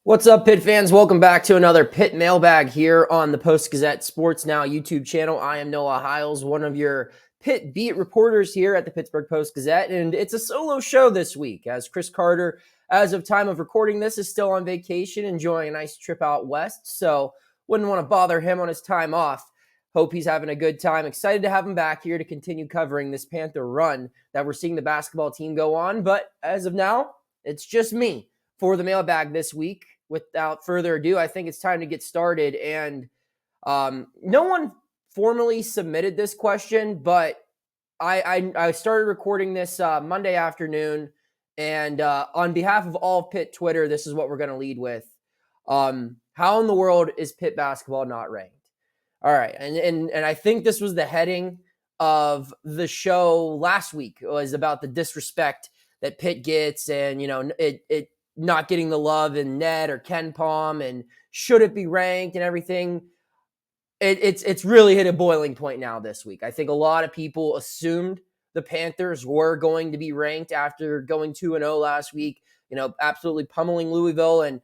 What's up, Pitt fans? Welcome back to another Pitt mailbag here on the Post-Gazette Sports Now YouTube channel. I am Noah Hiles, one of your Pitt beat reporters here at the Pittsburgh Post-Gazette, and it's a solo show this week as Chris Carter, as of time of recording this, is still on vacation, enjoying a nice trip out west, so wouldn't want to bother him on his time off. Hope he's having a good time. Excited to have him back here to continue covering this Panther run that we're seeing the basketball team go on, but as of now, it's just me for the mailbag this week. Without further ado, I think it's time to get started. And no one formally submitted this question, but I started recording this Monday afternoon. And on behalf of all Pitt Twitter, this is what we're going to lead with. How in the world is Pitt basketball not ranked? All right. And I think this was the heading of the show last week. It was about the disrespect that Pitt gets and, it not getting the love in Ned or Ken Palm and should it be ranked and everything. It's really hit a boiling point now this week. I think a lot of people assumed the Panthers were going to be ranked after going 2-0 last week, absolutely pummeling Louisville and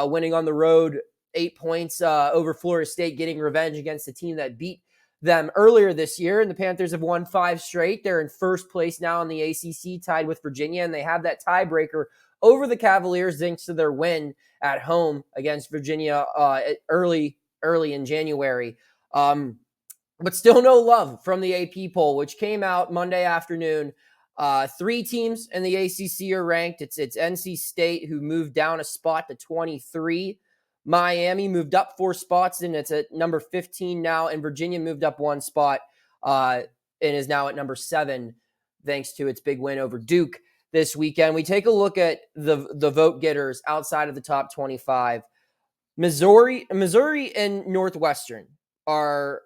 winning on the road 8 points over Florida State, getting revenge against the team that beat them earlier this year. And the Panthers have won 5 straight. They're in first place now in the ACC, tied with Virginia, and they have that tiebreaker over the Cavaliers thanks to their win at home against Virginia early in January. But still no love from the AP poll, which came out Monday afternoon. 3 teams in the ACC are ranked. It's NC State, who moved down a spot to 23. Miami moved up 4 spots, and it's at number 15 now. And Virginia moved up 1 spot and is now at number 7, thanks to its big win over Duke this weekend. We take a look at the vote getters outside of the top 25. Missouri and Northwestern are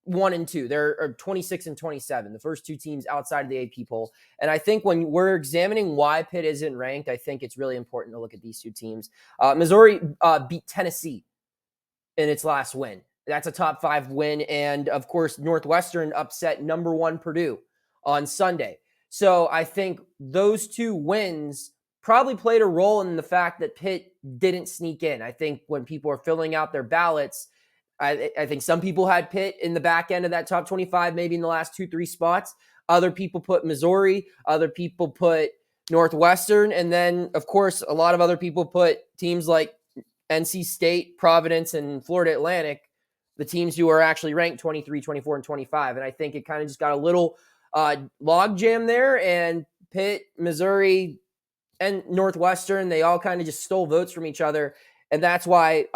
1 and 2. They're 26 and 27, the first 2 teams outside of the AP poll. And I think when we're examining why Pitt isn't ranked, I think it's really important to look at these 2 teams. Missouri beat Tennessee in its last win. That's a top 5 win. And of course, Northwestern upset number 1 Purdue on Sunday. So I think those 2 wins probably played a role in the fact that Pitt didn't sneak in. I think when people are filling out their ballots, I think some people had Pitt in the back end of that top 25, maybe in the last 2-3 spots. Other people put Missouri. Other people put Northwestern. And then, of course, a lot of other people put teams like NC State, Providence, and Florida Atlantic, the teams who are actually ranked 23, 24, and 25. And I think it kind of just got a little log jam there, and Pitt, Missouri, and Northwestern, they all kind of just stole votes from each other. And that's why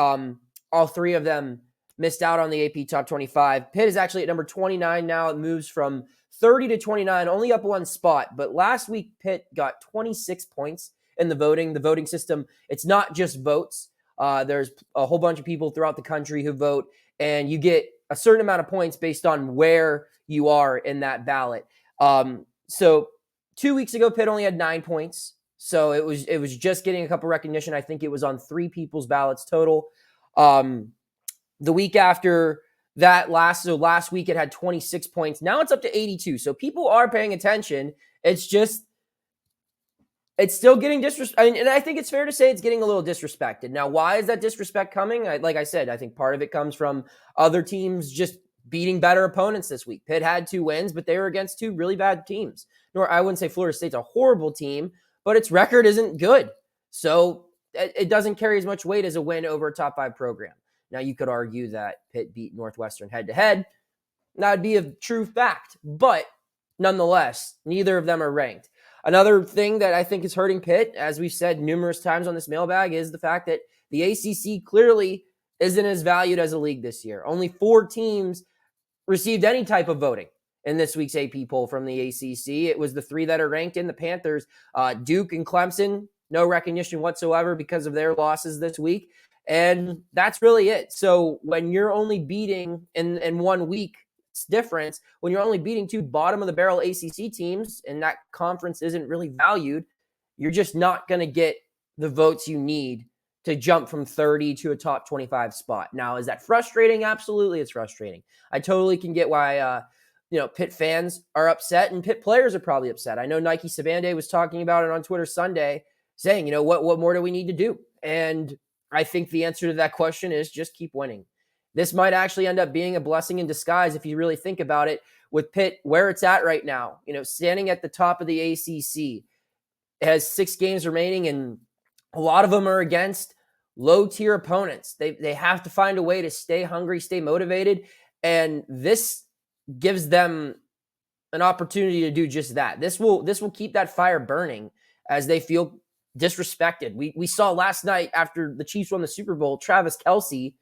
all 3 of them missed out on the AP top 25. Pitt is actually at number 29 now. It moves from 30 to 29, only up 1 spot. But last week, Pitt got 26 points in the voting system. It's not just votes. There's a whole bunch of people throughout the country who vote, and you get a certain amount of points based on where you are in that ballot. So 2 weeks ago, Pitt only had 9 points. So it was just getting a couple recognition. I think it was on 3 people's ballots total. The week after that last week, it had 26 points. Now it's up to 82. So people are paying attention. It's still getting disrespect. And I think it's fair to say it's getting a little disrespected. Now, why is that disrespect coming? Like I said, I think part of it comes from other teams just beating better opponents this week. Pitt had 2 wins, but they were against 2 really bad teams. Nor I wouldn't say Florida State's a horrible team, but its record isn't good. So it doesn't carry as much weight as a win over a top 5 program. Now, you could argue that Pitt beat Northwestern head-to-head. That would be a true fact. But nonetheless, neither of them are ranked. Another thing that I think is hurting Pitt, as we've said numerous times on this mailbag, is the fact that the ACC clearly isn't as valued as a league this year. Only 4 teams received any type of voting in this week's AP poll from the ACC. It was the 3 that are ranked in: the Panthers, Duke, and Clemson. No recognition whatsoever because of their losses this week. And that's really it. So when you're only beating in 1 week, it's different. When you're only beating 2 bottom-of-the-barrel ACC teams and that conference isn't really valued, you're just not going to get the votes you need to jump from 30 to a top 25 spot. Now, is that frustrating? Absolutely, it's frustrating. I totally can get why Pitt fans are upset, and Pitt players are probably upset. I know Nike Sabande was talking about it on Twitter Sunday, saying, what more do we need to do? And I think the answer to that question is just keep winning. This might actually end up being a blessing in disguise if you really think about it, with Pitt where it's at right now, standing at the top of the ACC. It has 6 games remaining, and a lot of them are against low-tier opponents. They have to find a way to stay hungry, stay motivated, and this gives them an opportunity to do just that. This will keep that fire burning as they feel disrespected. We saw last night after the Chiefs won the Super Bowl, Travis Kelce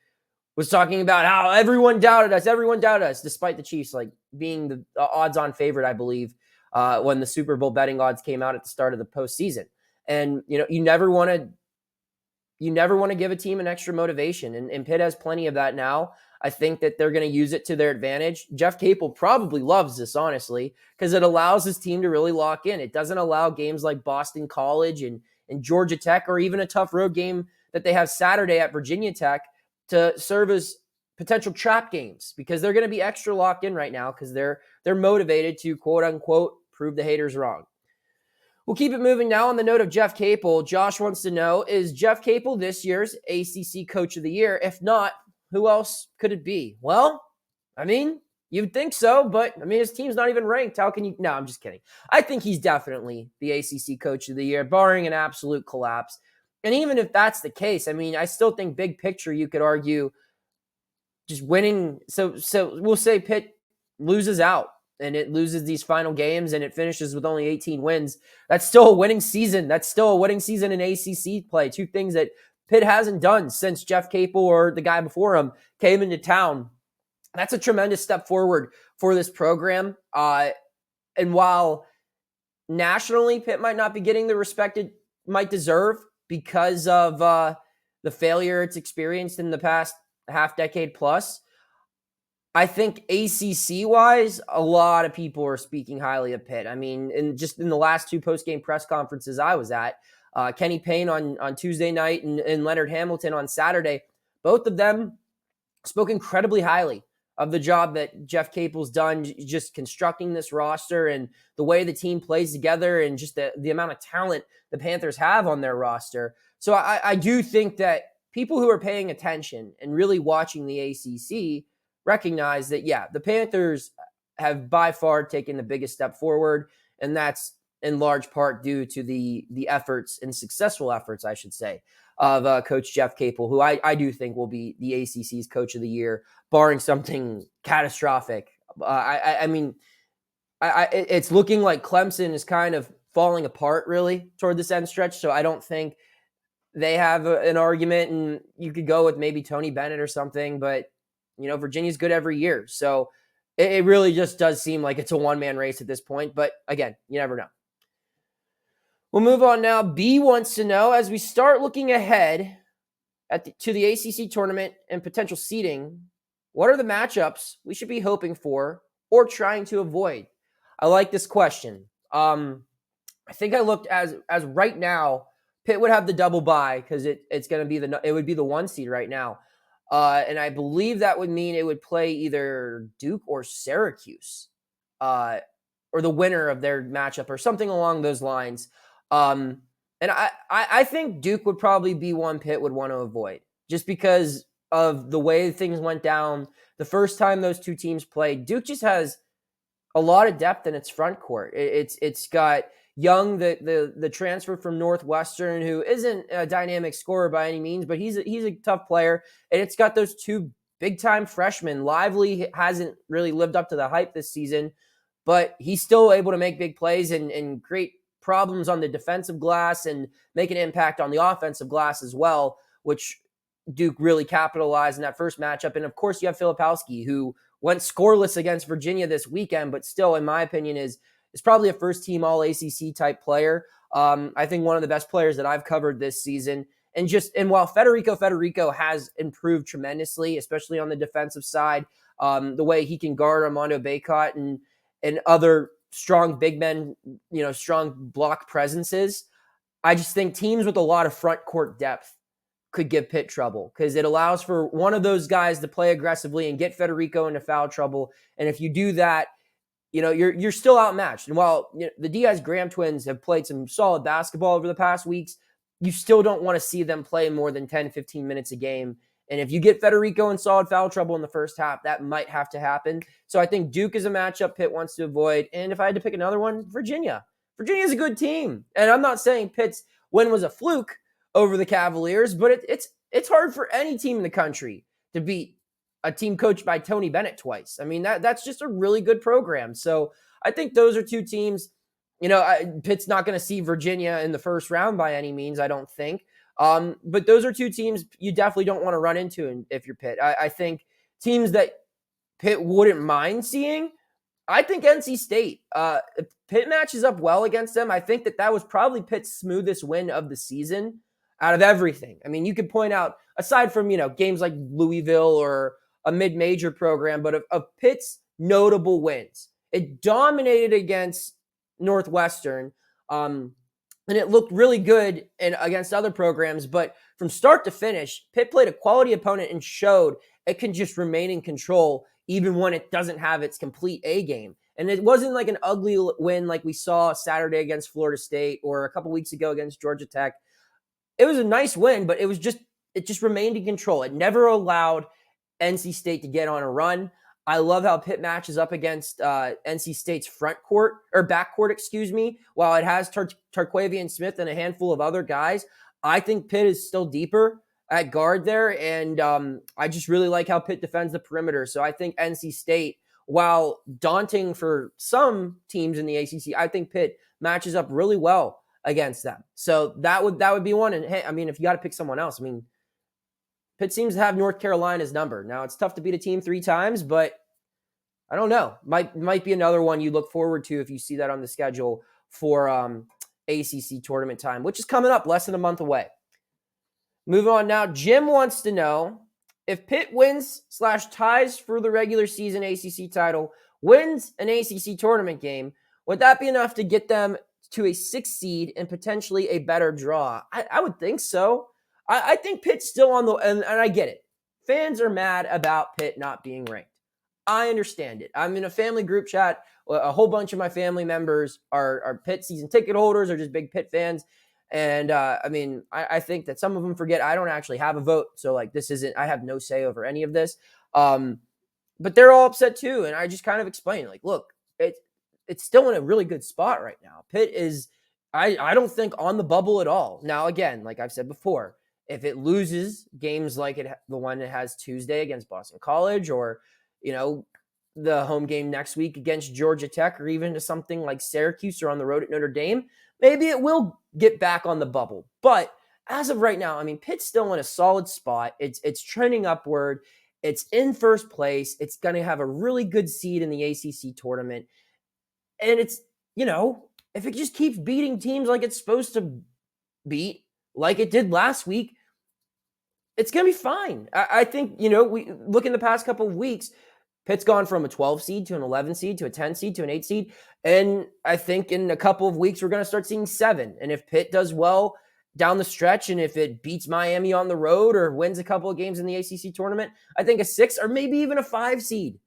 was talking about how everyone doubted us, despite the Chiefs being the odds-on favorite, I believe, when the Super Bowl betting odds came out at the start of the postseason. And you never want to give a team an extra motivation, and Pitt has plenty of that now. I think that they're going to use it to their advantage. Jeff Capel probably loves this, honestly, because it allows his team to really lock in. It doesn't allow games like Boston College and Georgia Tech, or even a tough road game that they have Saturday at Virginia Tech, to serve as potential trap games, because they're going to be extra locked in right now because they're motivated to, quote unquote, prove the haters wrong. We'll keep it moving now on the note of Jeff Capel. Josh wants to know, is Jeff Capel this year's ACC Coach of the Year? If not, who else could it be? Well, you'd think so, but his team's not even ranked. How can you? No, I'm just kidding. I think he's definitely the ACC Coach of the Year, barring an absolute collapse. And even if that's the case, I still think big picture, you could argue just winning. So we'll say Pitt loses out and it loses these final games and it finishes with only 18 wins. That's still a winning season. That's still a winning season in ACC play. 2 things that Pitt hasn't done since Jeff Capel or the guy before him came into town. That's a tremendous step forward for this program. And while nationally Pitt might not be getting the respect it might deserve because of the failure it's experienced in the past half decade plus, I think ACC-wise, a lot of people are speaking highly of Pitt. In the last 2 post-game press conferences I was at, Kenny Payne on Tuesday night and Leonard Hamilton on Saturday, both of them spoke incredibly highly of the job that Jeff Capel's done, just constructing this roster and the way the team plays together and just the amount of talent the Panthers have on their roster. So I do think that people who are paying attention and really watching the ACC recognize that, the Panthers have by far taken the biggest step forward, and that's in large part due to the efforts and successful efforts, I should say, of Coach Jeff Capel, who I do think will be the ACC's Coach of the Year, barring something catastrophic. It's looking like Clemson is kind of falling apart really toward this end stretch, so I don't think they have an argument, and you could go with maybe Tony Bennett or something, but Virginia's good every year. So it really just does seem like it's a one-man race at this point, but again, you never know. We'll move on now. B wants to know, as we start looking ahead to the ACC tournament and potential seeding, what are the matchups we should be hoping for or trying to avoid? I like this question. I think I looked as right now, Pitt would have the double bye because it's going to be it would be the 1 seed right now. And I believe that would mean it would play either Duke or Syracuse, or the winner of their matchup or something along those lines. And I think Duke would probably be one Pitt would want to avoid, just because of the way things went down the first time those 2 teams played. Duke just has a lot of depth in its front court. It's got Young, the transfer from Northwestern, who isn't a dynamic scorer by any means, but he's a tough player. And it's got those 2 big-time freshmen. Lively hasn't really lived up to the hype this season, but he's still able to make big plays and create problems on the defensive glass and make an impact on the offensive glass as well, which Duke really capitalized in that first matchup. And, of course, you have Filipowski, who went scoreless against Virginia this weekend, but still, in my opinion, is probably a first-team All-ACC type player. I think one of the best players that I've covered this season. And while Federico has improved tremendously, especially on the defensive side, the way he can guard Armando Bacot and other strong big men, strong block presences, I just think teams with a lot of front court depth could give Pitt trouble because it allows for one of those guys to play aggressively and get Federico into foul trouble. And if you do that, you're still outmatched. And while the Diaz-Graham twins have played some solid basketball over the past weeks, you still don't want to see them play more than 10, 15 minutes a game. And if you get Federico in solid foul trouble in the first half, that might have to happen. So I think Duke is a matchup Pitt wants to avoid. And if I had to pick another one, Virginia. Virginia is a good team. And I'm not saying Pitt's win was a fluke over the Cavaliers, but it's hard for any team in the country to beat a team coached by Tony Bennett twice. I mean, that's just a really good program. So I think those are two teams. Pitt's not going to see Virginia in the first round by any means, I don't think. But those are two teams you definitely don't want to run into if you're Pitt. I think teams that Pitt wouldn't mind seeing, I think NC State. If Pitt matches up well against them, I think that was probably Pitt's smoothest win of the season out of everything. I mean, you could point out, aside from, games like Louisville or a mid-major program, but of Pitt's notable wins, it dominated against Northwestern, and it looked really good against other programs. But from start to finish, Pitt played a quality opponent and showed it can just remain in control even when it doesn't have its complete A game. And it wasn't like an ugly win like we saw Saturday against Florida State or a couple weeks ago against Georgia Tech. It was a nice win, but it just remained in control. It never allowed NC State to get on a run. I love how Pitt matches up against NC State's backcourt, while it has Tarquavian Smith and a handful of other guys. I think Pitt is still deeper at guard there, and I just really like how Pitt defends the perimeter. So I think NC State, while daunting for some teams in the ACC, I think Pitt matches up really well against them. So that would be one. And hey, I mean, if you got to pick someone else, I mean, Pitt seems to have North Carolina's number. Now, it's tough to beat a team 3 times, but I don't know. Might be another one you look forward to if you see that on the schedule for ACC tournament time, which is coming up less than a month away. Moving on now, Jim wants to know if Pitt wins/ties for the regular season ACC title, wins an ACC tournament game, would that be enough to get them to a 6th seed and potentially a better draw? I would think so. I think Pitt's still on and I get it. Fans are mad about Pitt not being ranked. I understand it. I'm in a family group chat. A whole bunch of my family members are Pitt season ticket holders or just big Pitt fans. And I think that some of them forget I don't actually have a vote. So I have no say over any of this. But they're all upset too. And I just kind of explain, look, it's still in a really good spot right now. Pitt is, I don't think, on the bubble at all. Now, again, like I've said before, if it loses games like the one it has Tuesday against Boston College, or, the home game next week against Georgia Tech, or even to something like Syracuse or on the road at Notre Dame, maybe it will get back on the bubble. But as of right now, I mean, Pitt's still in a solid spot. It's trending upward. It's in first place. It's going to have a really good seed in the ACC tournament. And it's, if it just keeps beating teams like it's supposed to beat, like it did last week, it's going to be fine. I think, we look in the past couple of weeks, Pitt's gone from a 12 seed to an 11 seed to a 10 seed to an 8 seed. And I think in a couple of weeks, we're going to start seeing 7. And if Pitt does well down the stretch, and if it beats Miami on the road or wins a couple of games in the ACC tournament, I think a 6 or maybe even a 5 seed.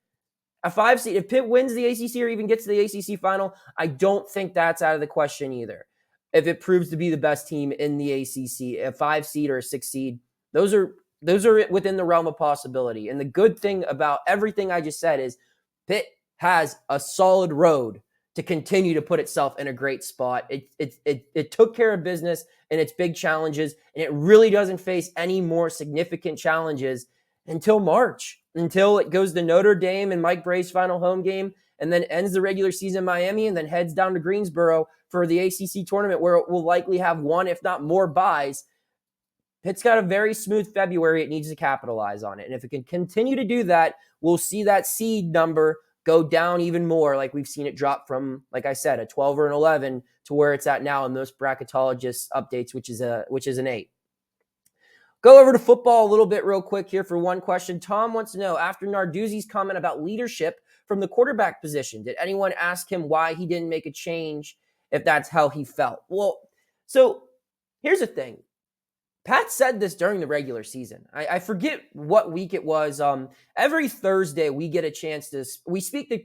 A 5 seed. If Pitt wins the ACC or even gets to the ACC final, I don't think that's out of the question either. If it proves to be the best team in the ACC, a 5 seed or a 6 seed, those are within the realm of possibility. And the good thing about everything I just said is Pitt has a solid road to continue to put itself in a great spot. It took care of business in its big challenges, and it really doesn't face any more significant challenges until March, until it goes to Notre Dame and Mike Bray's final home game, and then ends the regular season in Miami, and then heads down to Greensboro for the ACC tournament, where it will likely have one, if not more, buys. Pitt's got a very smooth February. It needs to capitalize on it. And if it can continue to do that, we'll see that seed number go down even more, like we've seen it drop from, like I said, a 12 or an 11 to where it's at now in most bracketologists updates, which is an 8. Go over to football a little bit real quick here for one question. Tom wants to know, after Narduzzi's comment about leadership from the quarterback position, did anyone ask him why he didn't make a change if that's how he felt? Well, so here's the thing. Pat said this during the regular season. I forget what week it was. Every Thursday, we get a chance we speak to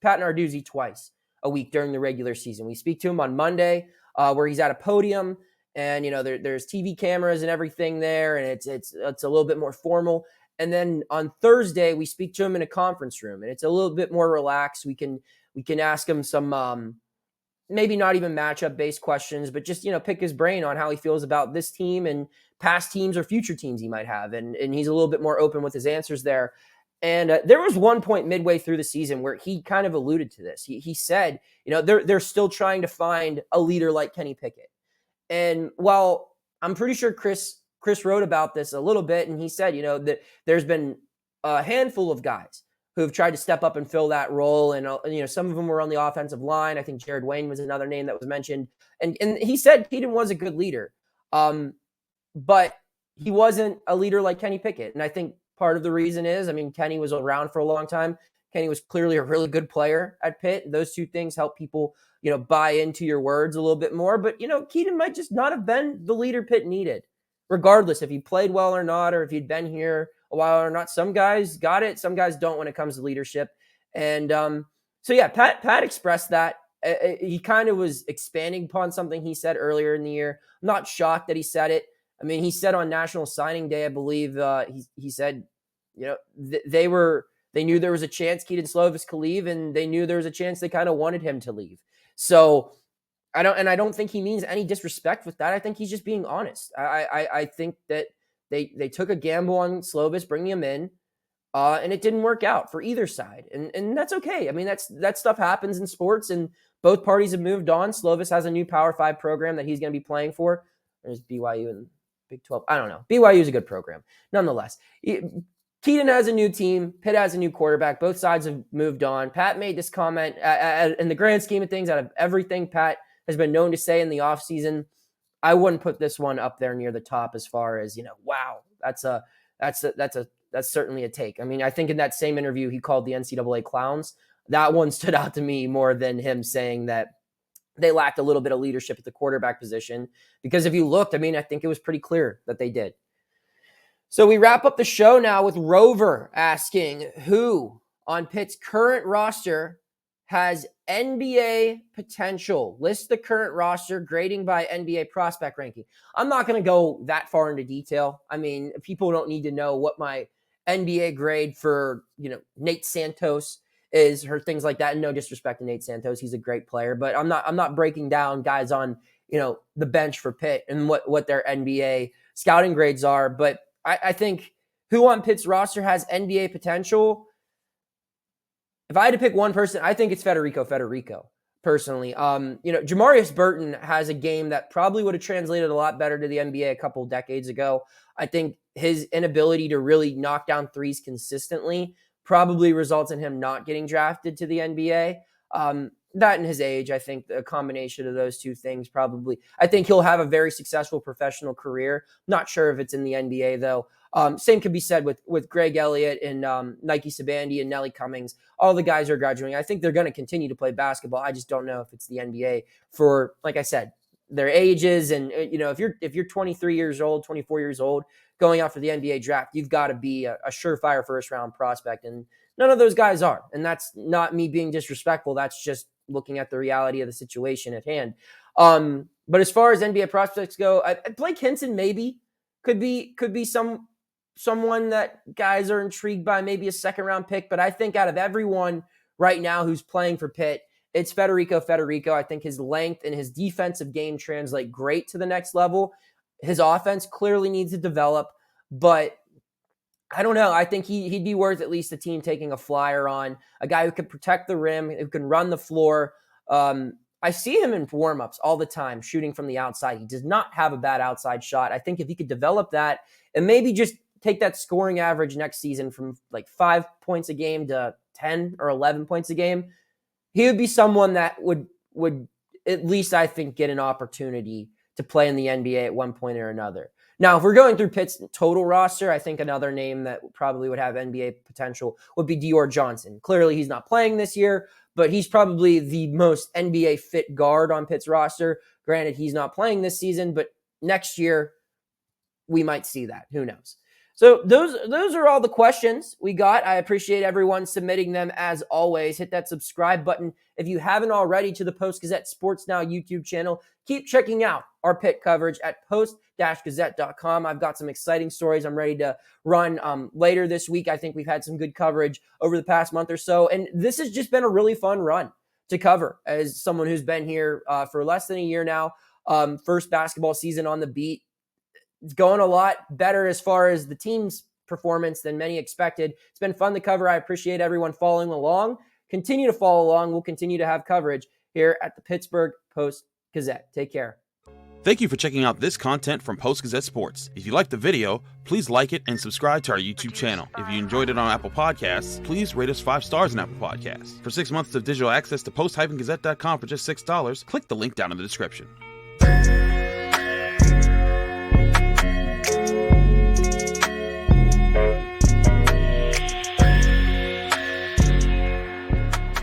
Pat Narduzzi twice a week during the regular season. We speak to him on Monday, where he's at a podium, and there's TV cameras and everything there, and it's a little bit more formal. And then on Thursday we speak to him in a conference room, and it's a little bit more relaxed. We can ask him some maybe not even matchup based questions, but just pick his brain on how he feels about this team and past teams or future teams he might have, and he's a little bit more open with his answers there. And there was one point midway through the season where he kind of alluded to this. He said, they're still trying to find a leader like Kenny Pickett. And while I'm pretty sure Chris wrote about this a little bit, and he said, that there's been a handful of guys who have tried to step up and fill that role. And, some of them were on the offensive line. I think Jared Wayne was another name that was mentioned. And he said Keaton was a good leader, but he wasn't a leader like Kenny Pickett. And I think part of the reason is, Kenny was around for a long time. Kenny was clearly a really good player at Pitt. Those two things help people, buy into your words a little bit more. But, Keaton might just not have been the leader Pitt needed, regardless if he played well or not, or if he'd been here a while or not. Some guys got it. Some guys don't when it comes to leadership. And so, yeah, Pat expressed that. He kind of was expanding upon something he said earlier in the year. I'm not shocked that he said it. He said on National Signing Day, I believe, he said, they knew there was a chance Keaton Slovis could leave, and they knew there was a chance they kind of wanted him to leave. So I don't think he means any disrespect with that. I think he's just being honest. I think that they took a gamble on Slovis bringing him in, and it didn't work out for either side, and that's okay. That stuff happens in sports, and both parties have moved on. Slovis has a new Power 5 program that he's going to be playing for. There's BYU and Big 12. I don't know. BYU is a good program. Nonetheless, Keaton has a new team. Pitt has a new quarterback. Both sides have moved on. Pat made this comment in the grand scheme of things, out of everything Pat has been known to say in the offseason, I wouldn't put this one up there near the top as far as, wow, that's certainly a take. I think in that same interview, he called the NCAA clowns. That one stood out to me more than him saying that they lacked a little bit of leadership at the quarterback position, because if you looked, I think it was pretty clear that they did. So we wrap up the show now with Rover asking who on Pitt's current roster has NBA potential. List the current roster, grading by NBA prospect ranking. I'm not going to go that far into detail. People don't need to know what my NBA grade for, Nate Santos is, or things like that. And no disrespect to Nate Santos. He's a great player, but I'm not breaking down guys on, the bench for Pitt and what their NBA scouting grades are. But I think who on Pitt's roster has NBA potential. If I had to pick one person, I think it's Federico, personally. Jamarius Burton has a game that probably would have translated a lot better to the NBA a couple decades ago. I think his inability to really knock down threes consistently probably results in him not getting drafted to the NBA. That and his age, I think a combination of those two things probably. I think he'll have a very successful professional career. Not sure if it's in the NBA, though. Same could be said with Greg Elliott and Nike Sabandi and Nelly Cummings. All the guys are graduating. I think they're going to continue to play basketball. I just don't know if it's the NBA for, like I said, their ages. And, if you're 23 years old, 24 years old, going out for the NBA draft, you've got to be a surefire first-round prospect. And none of those guys are. And that's not me being disrespectful. That's just looking at the reality of the situation at hand. But as far as NBA prospects go, Blake Hinson maybe could be someone that guys are intrigued by, maybe a second-round pick. But I think out of everyone right now who's playing for Pitt, it's Federico. I think his length and his defensive game translate great to the next level. His offense clearly needs to develop, but I don't know. I think he'd be worth at least a team taking a flyer on, a guy who can protect the rim, who can run the floor. I see him in warmups all the time, shooting from the outside. He does not have a bad outside shot. I think if he could develop that and maybe just take that scoring average next season from like 5 points a game to 10 or 11 points a game, he would be someone that would at least, I think, get an opportunity to play in the NBA at one point or another. Now, if we're going through Pitt's total roster, I think another name that probably would have NBA potential would be Dior Johnson. Clearly, he's not playing this year, but he's probably the most NBA fit guard on Pitt's roster. Granted, he's not playing this season, but next year we might see that. Who knows? So those are all the questions we got. I appreciate everyone submitting them as always. Hit that subscribe button if you haven't already to the Post-Gazette Sports Now YouTube channel. Keep checking out our Pitt coverage at post-gazette.com. I've got some exciting stories I'm ready to run later this week. I think we've had some good coverage over the past month or so, and this has just been a really fun run to cover as someone who's been here for less than a year now. First basketball season on the beat. It's going a lot better as far as the team's performance than many expected. It's been fun to cover. I appreciate everyone following along. Continue to follow along. We'll continue to have coverage here at the Pittsburgh Post-Gazette. Take care. Thank you for checking out this content from Post-Gazette Sports. If you liked the video, please like it and subscribe to our YouTube channel. If you enjoyed it on Apple Podcasts, please rate us 5 stars on Apple Podcasts. For 6 months of digital access to post-gazette.com for just $6, click the link down in the description.